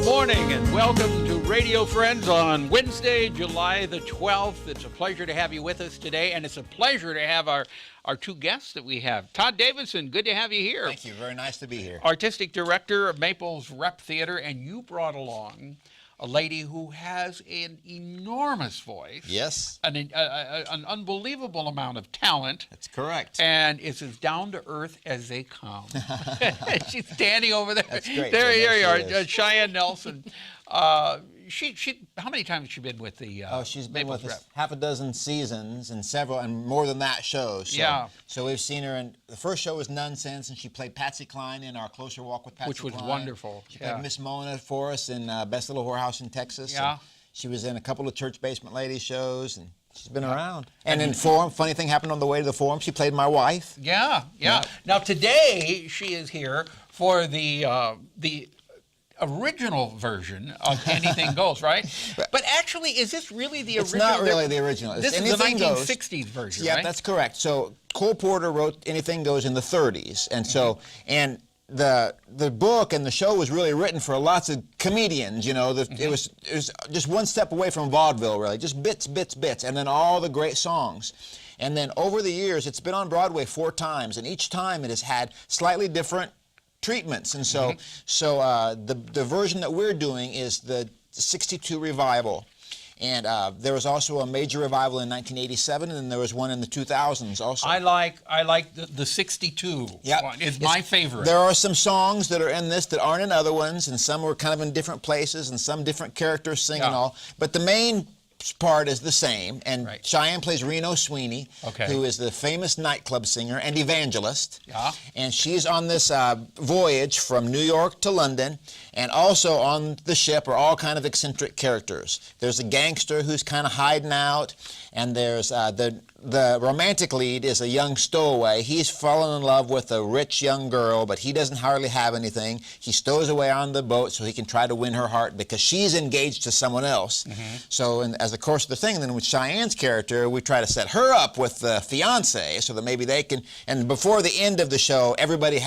Good morning and welcome to Radio Friends on Wednesday, July the 12th. It's a pleasure to have you with us today, and it's a pleasure to have our two guests that we have. TODD DAVISON, good to have you here. Thank you. Very nice to be here. Artistic Director of Maple's Rep Theater, and you brought along a lady who has an enormous voice. Yes. An unbelievable amount of talent. That's correct. And is as down to earth as they come. She's standing over there. That's great. There you are, is. Cheyenne Nelson. She how many times has she been with the she's been Maple's with Rep? us half a dozen seasons and several and more than that shows. So, Yeah. So we've seen her in the first show was Nonsense, and she played Patsy Cline in our Closer Walk with Patsy Which was Cline. wonderful. She played Miss Mona for us in Best Little Whorehouse in Texas. Yeah. She was in a couple of Church Basement Ladies shows, and she's been around. And in Forum, funny thing happened on the way to the Forum. She played my wife. Yeah. Now today she is here for the original version of Anything Goes, right? But actually, is this really the original? It's not really the original. This is the 1960s version, yeah, right? that's correct. So Cole Porter wrote Anything Goes in the 30s, and so and the book and the show was really written for lots of comedians. You know, it was just one step away from vaudeville, really, just bits, and then all the great songs. And then over the years, it's been on Broadway 4 times, and each time it has had slightly different treatments. And so, the version that we're doing is the 62 revival. And there was also a major revival in 1987, and then there was one in the 2000s also. I like the 62 one. It's my favorite. There are some songs that are in this that aren't in other ones, and some were kind of in different places, and some different characters sing and all. But the main part is the same, and Cheyenne plays Reno Sweeney, who is the famous nightclub singer and evangelist. Yeah. And she's on this voyage from New York to London, and also on the ship are all kind of eccentric characters. There's a gangster who's kind of hiding out, and there's the romantic lead is a young stowaway. He's fallen in love with a rich young girl, but he doesn't hardly have anything. He stows away on the boat so he can try to win her heart because she's engaged to someone else. So as the course of the thing, then with Cheyenne's character, we try to set her up with the fiance so that maybe they can, and before the end of the show, everybody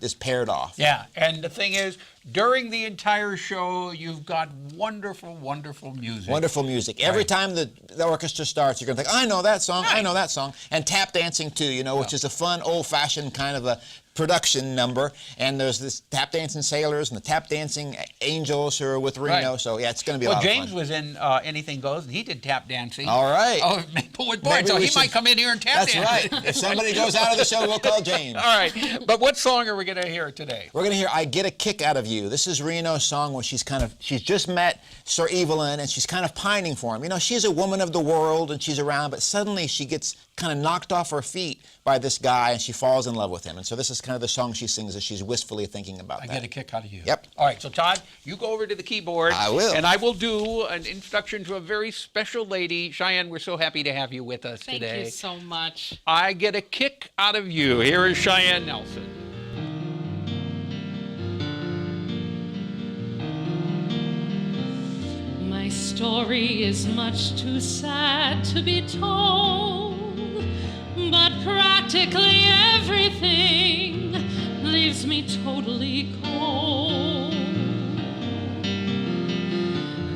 is paired off. Yeah, and the thing is, during the entire show, you've got wonderful, wonderful music. Wonderful music. Every time the orchestra starts, you're going to think, I know that song, I know that song. And tap dancing, too, you know, which is a fun, old-fashioned kind of a production number. And there's this tap dancing sailors and the tap dancing angels who are with Reno. So, yeah, it's going to be a lot of fun. James was in Anything Goes, and he did tap dancing. All right. Oh, Maplewood Boyd, so he might come in here and tap dance. That's right. If somebody goes out of the show, we'll call James. All right. But what song are we going to hear today? We're going to hear I Get a Kick Out of You. This is Reno's song where she's just met Sir Evelyn, and she's kind of pining for him. You know, she's a woman of the world, and she's around, but suddenly she gets kind of knocked off her feet by this guy, and she falls in love with him. And so this is kind of the song she sings as she's wistfully thinking about that. I Get a Kick Out of You. Yep. All right, so Todd, you go over to the keyboard. I will. And I will do an introduction to a very special lady. Cheyenne, we're so happy to have you with us today. Thank you so much. I Get a Kick Out of You. Here is Cheyenne Nelson. My story is much too sad to be told, but practically everything leaves me totally cold.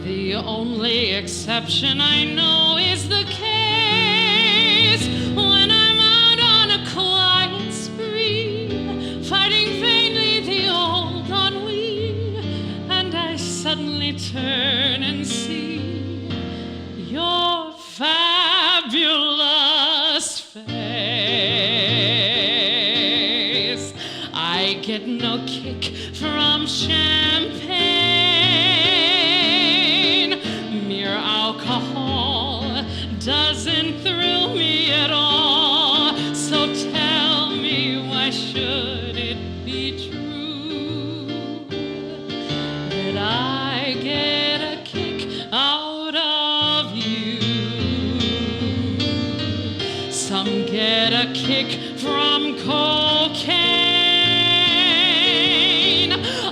The only exception I know is the case when I'm out on a quiet spree, fighting vainly the old ennui, and I suddenly turn and see your fabulous face. I get no kick from champagne. Mere alcohol doesn't thrill me at all. So tell me, why should it be true that I get a kick out of you? Some get a kick from cocaine.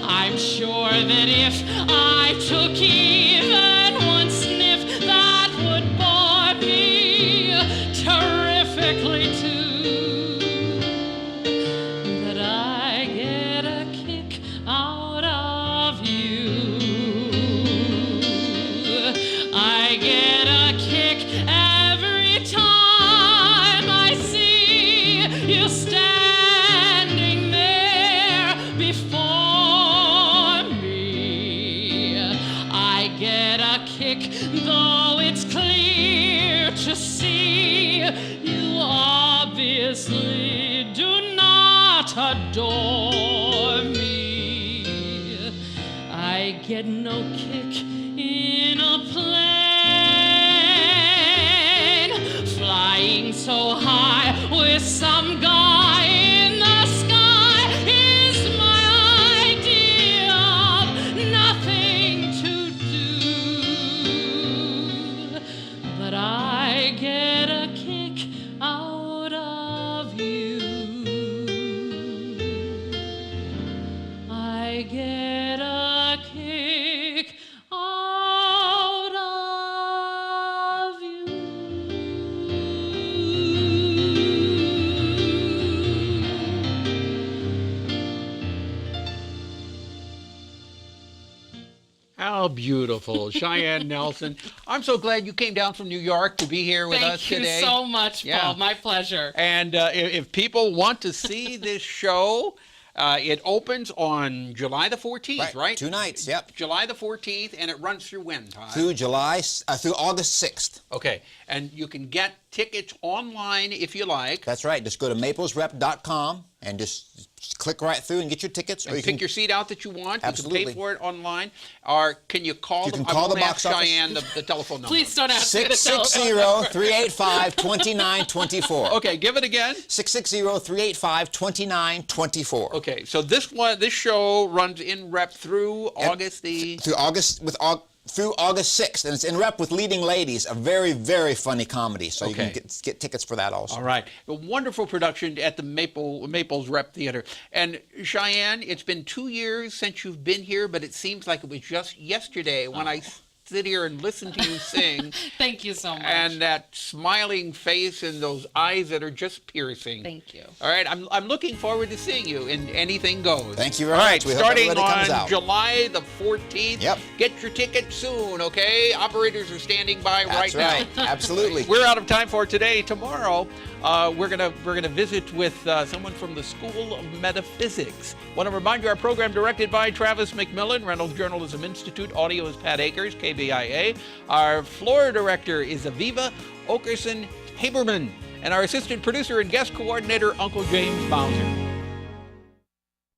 I'm sure that if I took even one sniff, that would bore me terrifically too. adore me. I get no kick in a plane, flying so high with some guy in the sky is my idea of nothing to do. But I get a kick out of you. I get a kick out of you. How beautiful. Cheyenne Nelson. I'm so glad you came down from New York to be here with us today. Thank you so much, Paul. My pleasure. And if people want to see this show, it opens on July the 14th, right? 2 nights, yep. July the 14th, and it runs through when, Todd? Through August 6th. Okay, and you can get tickets online if you like. That's right. Just go to maplesrep.com and just click right through and get your tickets. And pick your seat out that you want. Absolutely. You can pay for it online. Or can you call them? You can call the box office. Cheyenne the telephone number. Please don't ask me the telephone. 660-385-2924. Okay, give it again. 660-385-2924. Okay, so this show runs in rep through August the... Through August 6th, and it's in rep with Leading Ladies, a very, very funny comedy. So you can get tickets for that also. All right. A wonderful production at the Maples Rep Theater. And Cheyenne, it's been 2 years since you've been here, but it seems like it was just yesterday when I sit here and listen to you sing. Thank you so much. And that smiling face and those eyes that are just piercing. Thank you. All right, I'm looking forward to seeing you in Anything Goes. Thank you very much. much. We Starting hope everybody comes out. on July the 14th. Yep. Get your ticket soon, okay? Operators are standing by right now. That's right. Absolutely. We're out of time for today. Tomorrow, we're gonna visit with someone from the School of Metaphysics. Want to remind you, our program directed by Travis McMillan, Reynolds Journalism Institute. Audio is Pat Akers, KBIA. Our floor director is Aviva Okerson Haberman, and our assistant producer and guest coordinator, Uncle James Bowser.